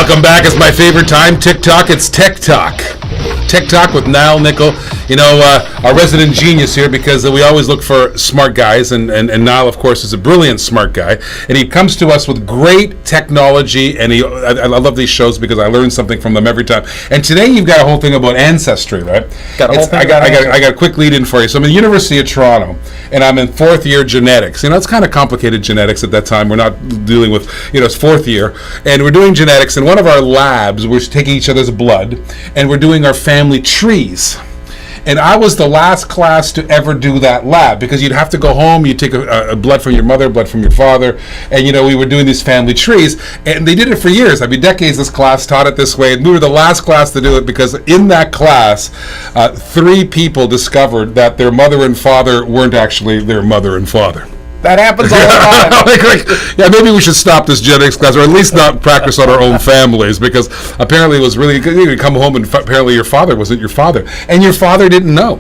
Welcome back. It's my favorite time. TikTok. It's Tech Talk. Tech Talk with Nile Nickel. You know, our resident genius here, because we always look for smart guys, and Nile, of course, is a brilliant smart guy. And he comes to us with great technology, and I love these shows because I learn something from them every time. And today you've got a whole thing about ancestry, right? I got a quick lead in for you. So I'm at the University of Toronto, and I'm in fourth year genetics. You know, it's kind of complicated genetics at that time. We're not dealing with, it's fourth year, and we're doing genetics. In one of our labs, we're taking each other's blood, and we're doing our family trees. And I was the last class to ever do that lab, because you'd have to go home, you'd take a blood from your mother, blood from your father, and we were doing these family trees, and they did it for years. I mean, decades this class taught it this way, and we were the last class to do it, because in that class, 3 people discovered that their mother and father weren't actually their mother and father. That happens all the time. Yeah, maybe we should stop this genetics class, or at least not practice on our own families, because apparently it was really good. You come home and apparently your father wasn't your father, and your father didn't know.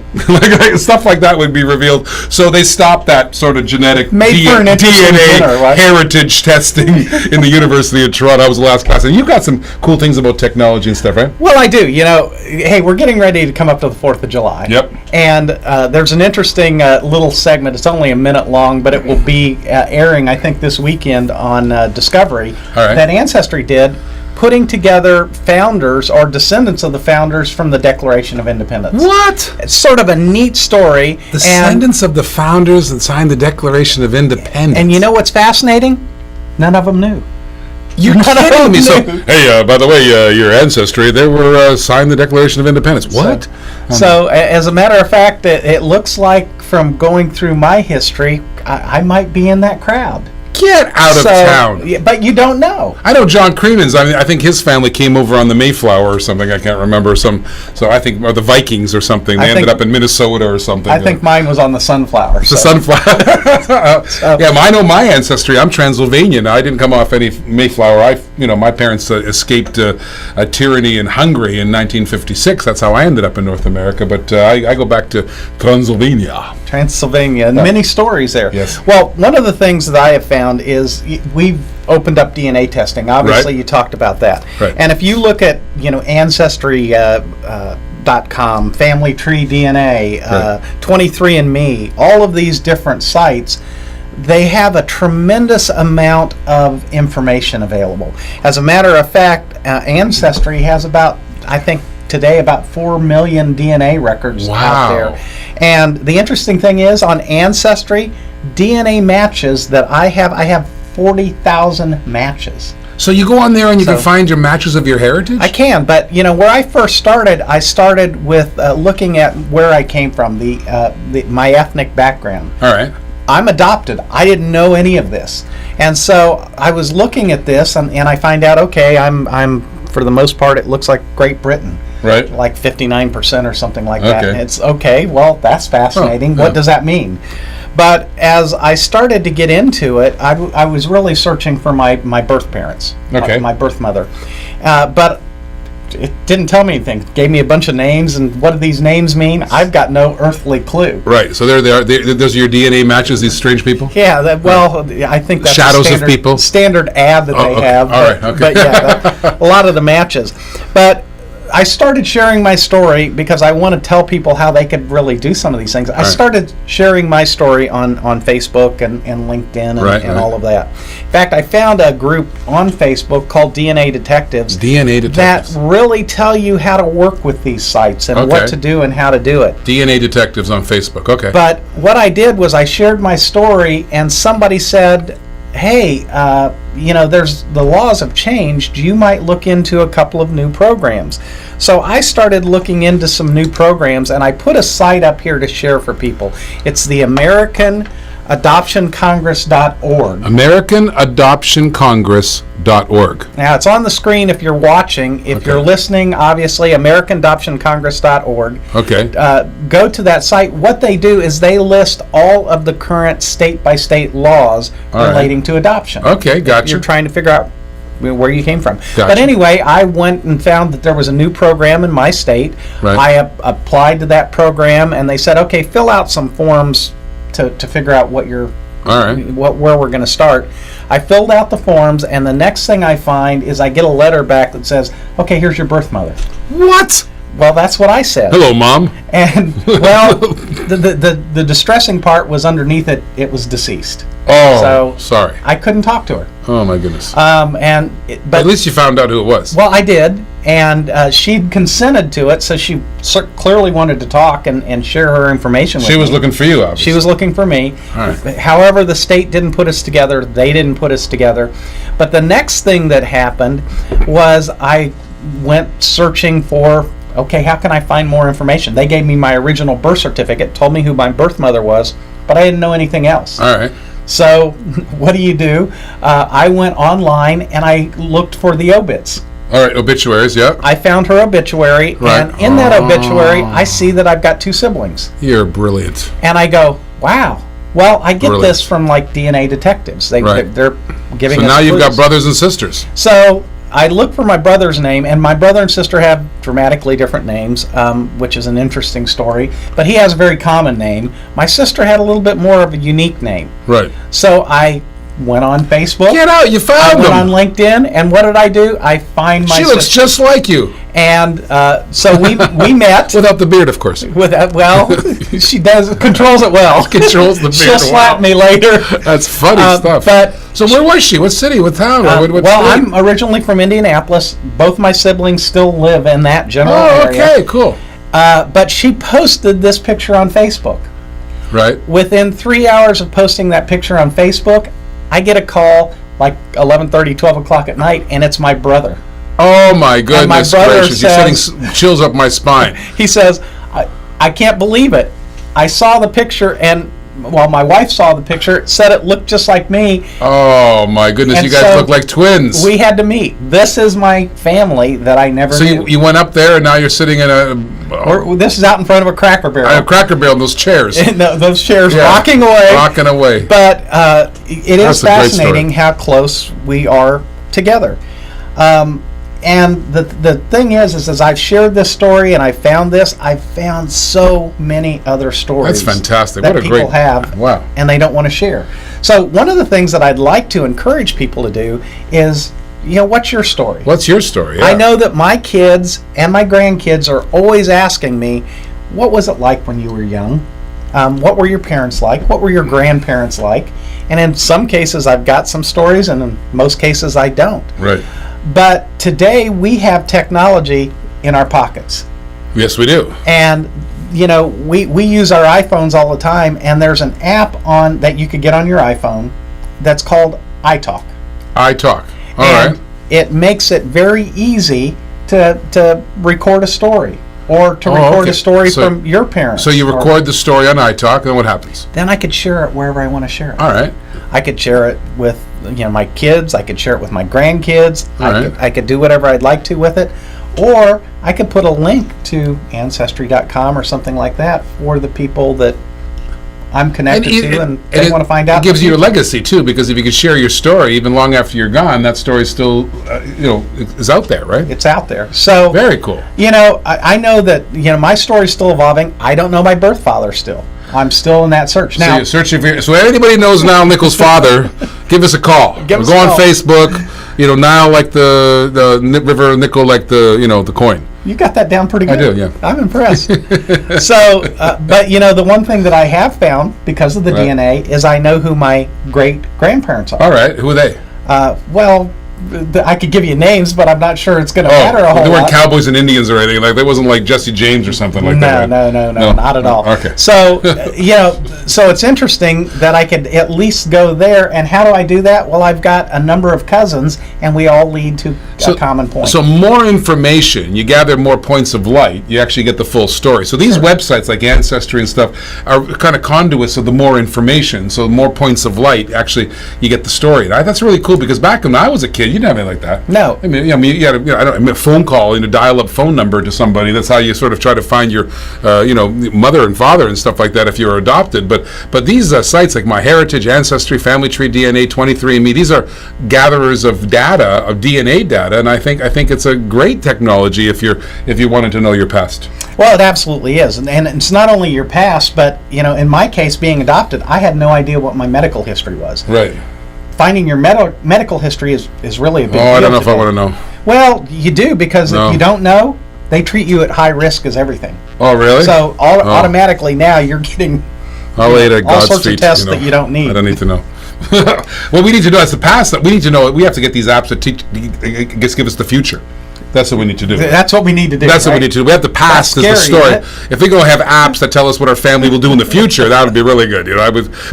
Stuff like that would be revealed. So they stopped that sort of genetic DNA heritage testing in the University of Toronto. I was the last class, and you've got some cool things about technology and stuff, right? Well, I do. Hey, we're getting ready to come up to the 4th of July. Yep. And there's an interesting little segment. It's only a minute long, but it will be airing, I think, this weekend on Discovery. All right. That Ancestry did, putting together founders or descendants of the founders from the Declaration of Independence. What? It's sort of a neat story. Descendants of the founders that signed the Declaration of Independence. And you know what's fascinating? None of them knew. You're kidding me. So, hey, by the way, your ancestry, they were signed the Declaration of Independence. What? So as a matter of fact, it looks like, from going through my history, I might be in that crowd. Get out of town. Yeah, but you don't know. I know John Creeman's. I think his family came over on the Mayflower or something. I can't remember. So I think, or the Vikings or something. They ended up in Minnesota or something. I think mine was on the Sunflower. The Sunflower. Yeah, I know my ancestry. I'm Transylvanian. I didn't come off any Mayflower. My parents escaped tyranny in Hungary in 1956. That's how I ended up in North America. But I go back to Transylvania. And many stories there. Yes. Well, one of the things that I have found is we've opened up DNA testing. Obviously, right. You talked about that. Right. And if you look at Ancestry.com, Family Tree DNA, right. 23andMe, all of these different sites, they have a tremendous amount of information available. As a matter of fact, Ancestry has about 4 million DNA records out there. And the interesting thing is, on Ancestry, DNA matches that I have 40,000 matches. So you go on there and you can find your matches of your heritage? I can, but where I first started, I started with looking at where I came from, my ethnic background. All right. I'm adopted. I didn't know any of this. And so I was looking at this, and I find out, okay, I'm for the most part, it looks like Great Britain. Right. Like 59% or something like that. And it's okay, well, that's fascinating. What does that mean? But as I started to get into it, I was really searching for my birth parents, my birth mother. But it didn't tell me anything. It gave me a bunch of names, and what do these names mean? I've got no earthly clue. Right. So there they are. Those are your DNA matches, these strange people? Yeah. I think that's shadows of people. Standard ad that they have. All right. Okay. But yeah, a lot of the matches. But I started sharing my story because I want to tell people how they could really do some of these things. I started sharing my story on Facebook and LinkedIn and all of that. In fact, I found a group on Facebook called DNA Detectives. That really tell you how to work with these sites and what to do and how to do it. DNA Detectives on Facebook. Okay. But what I did was I shared my story, and somebody said, hey, there's the laws have changed. You might look into a couple of new programs. So I started looking into some new programs, and I put a site up here to share for people. It's the AmericanAdoptionCongress.org. AmericanAdoptionCongress.org. Now, it's on the screen if you're watching. If you're listening, obviously, AmericanAdoptionCongress.org. Okay. Go to that site. What they do is they list all of the current state-by-state laws relating to adoption. Okay, gotcha. You're trying to figure out where you came from. Gotcha. But anyway, I went and found that there was a new program in my state. Right. I applied to that program, and they said, okay, fill out some forms to figure out what your All right. where we're going to start. I filled out the forms, and the next thing I find is I get a letter back that says, okay, here's your birth mother. What? Well, that's what I said. Hello, Mom. And, well, the distressing part was underneath it, it was deceased. Oh, So sorry. I couldn't talk to her. Oh, my goodness. But At least you found out who it was. well, I did, and she'd consented to it, so she clearly wanted to talk and share her information with me. She was looking for you, obviously. She was looking for me. All right. However, the state didn't put us together. They didn't put us together. But the next thing that happened was I went searching for, okay, how can I find more information? They gave me my original birth certificate, told me who my birth mother was, but I didn't know anything else. All right. So what do? I went online and I looked for the obits. All right, obituaries, yeah. I found her obituary, Right. and in that obituary, I see that I've got 2 siblings. You're brilliant. And I go, wow. Well, I get Brilliant. this from like DNA detectives. Right. They're giving So us now you've got clues. brothers and sisters. So I look for my brother's name, and my brother and sister have dramatically different names, which is an interesting story. But he has a very common name. My sister had a little bit more of a unique name. Right. So I went on Facebook. Get out, you I found went on them. LinkedIn, and what did I do? I find my She looks sister. just like you. And so we met. Without the beard, of course. Well, she controls it well. Controls the beard. She'll slap Wow. me later. That's funny stuff. But So where was she? What city? What town? What well, state? I'm originally from Indianapolis. Both my siblings still live in that general Oh, area. okay, cool. But she posted this picture on Facebook. Right. Within 3 hours of posting that picture on Facebook, I get a call like 11:30, 12 o'clock at night, and it's my brother. Oh my goodness brother gracious! You're setting says- chills up my spine. He says, I can't believe it. I saw the picture, and well, my wife saw the picture, said it looked just like me. Oh my goodness! And You guys so look like twins. We had to meet. This is my family that I never So knew. you went up there, and now you're sitting in This is out in front of a Cracker Barrel. a Cracker Barrel in those chairs, And those chairs Yeah. rocking away. rocking away. But it is That's a great fascinating how close we are together. And the thing is as I've shared this story and I found this, I've found so many other stories. That's fantastic. That What a people great have, wow. and they don't want to share. So one of the things that I'd like to encourage people to do is, what's your story? What's your story? Yeah. I know that my kids and my grandkids are always asking me, what was it like when you were young? What were your parents like? What were your grandparents like? And in some cases, I've got some stories, and in most cases, I don't. Right. But today, we have technology in our pockets. Yes, we do. And, we use our iPhones all the time, and there's an app that you could get on your iPhone that's called iTalk. I talk. All And right. it makes it very easy to record a story, or to record okay. a story So- from your parents. So you or- record the story on iTalk, and then what happens? Then I could share it wherever I want to share it. All right. I could share it with my kids. I could share it with my grandkids. All right. I could do whatever I'd like to with it, or I could put a link to Ancestry.com or something like that for the people that I'm connected to and they want to find out. It gives you your legacy too, because if you could share your story even long after you're gone, that story still, is out there, right? It's out there. So Very cool. I know that my story's still evolving. I don't know my birth father still. I'm still in that search So now. you're searching for. So anybody knows Nile Nichols' father, give us a call. Give us Go a on call. Facebook. Nile like the river, nickel like the coin. You got that down pretty I good. do, yeah. I'm impressed. So, but the one thing that I have found because of the Right. DNA is I know who my great grandparents are. All right, who are they? Well, I could give you names, but I'm not sure it's going to matter a whole they weren't lot. cowboys and Indians or anything. Like, they wasn't like Jesse James or something like that. No, right? no, not at all. Okay. So, so it's interesting that I could at least go there. And how do I do that? Well, I've got a number of cousins, and we all lead to a common point. So more information, you gather more points of light, you actually get the full story. So these websites like Ancestry and stuff are kind of conduits of the more information. So more points of light, actually, you get the story. And that's really cool because back when I was a kid, you didn't have anything like that. No. I mean, you had a phone call and a dial-up phone number to somebody. That's how you sort of try to find your, mother and father and stuff like that if you're adopted. But these sites like My Heritage, Ancestry, Family Tree, DNA, 23andMe, these are gatherers of data, of DNA data, and I think it's a great technology if you wanted to know your past. Well, it absolutely is, and it's not only your past, but in my case, being adopted, I had no idea what my medical history was. Right. Finding your medical history is really a big deal. I don't know if I today. want to know. Well, you do, because No. if you don't know, they treat you at high risk as everything. Oh, really? So automatically now you're getting I'll lay it at all God's sorts feet, of tests that you don't need. I don't need to know. What we need to know is the past. We need to know. We have to get these apps that give us the future. That's what we need to do. That's what we need to do. That's what we right? need to do. We have the past as the That's scary, story. isn't If we go have apps that tell us what our family will do in the future, that would be really good.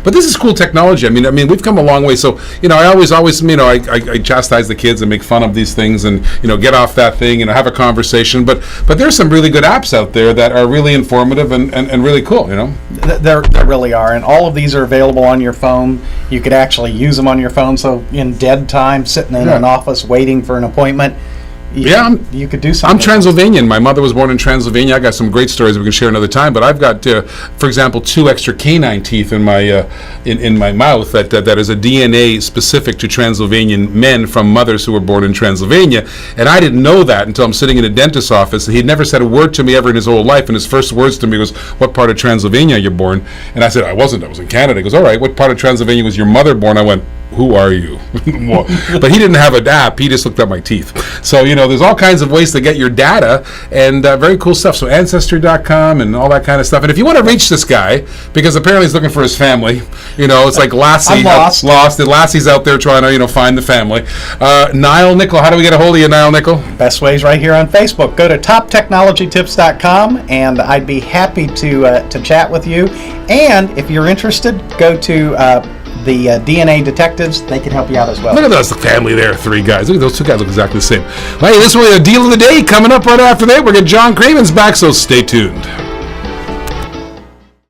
But this is cool technology. I mean, we've come a long way. So, I always, I chastise the kids and make fun of these things, and get off that thing, have a conversation. But there's some really good apps out there that are really informative and really cool. There really are, and all of these are available on your phone. You could actually use them on your phone. So in dead time, sitting in an office waiting for an appointment. You could do something. I'm Transylvanian. My mother was born in Transylvania. I got some great stories we can share another time. But I've got, for example, 2 extra canine teeth in my in my mouth that is a DNA specific to Transylvanian men from mothers who were born in Transylvania. And I didn't know that until I'm sitting in a dentist's office. He'd never said a word to me ever in his whole life. And his first words to me was, "What part of Transylvania you're born?" And I said, "I wasn't. I was in Canada." He goes, "All right. What part of Transylvania was your mother born?" I went, "Who are you?" But he didn't have an app. He just looked at my teeth. So, there's all kinds of ways to get your data, and very cool stuff. So Ancestry.com and all that kind of stuff. And if you want to reach this guy, because apparently he's looking for his family, it's like Lassie. I'm lost. And Lassie's out there trying to, find the family. Nile Nickel, how do we get a hold of you, Nile Nickel? Best ways right here on Facebook. Go to toptechnologytips.com, and I'd be happy to chat with you. And if you're interested, go to the DNA detectives. They can help you out as well. Look at those, the family there, 3 guys. Look at those 2 guys, look exactly the same. Well, hey, this was a deal of the day coming up right after that. We're going to get John Craven's back, so stay tuned.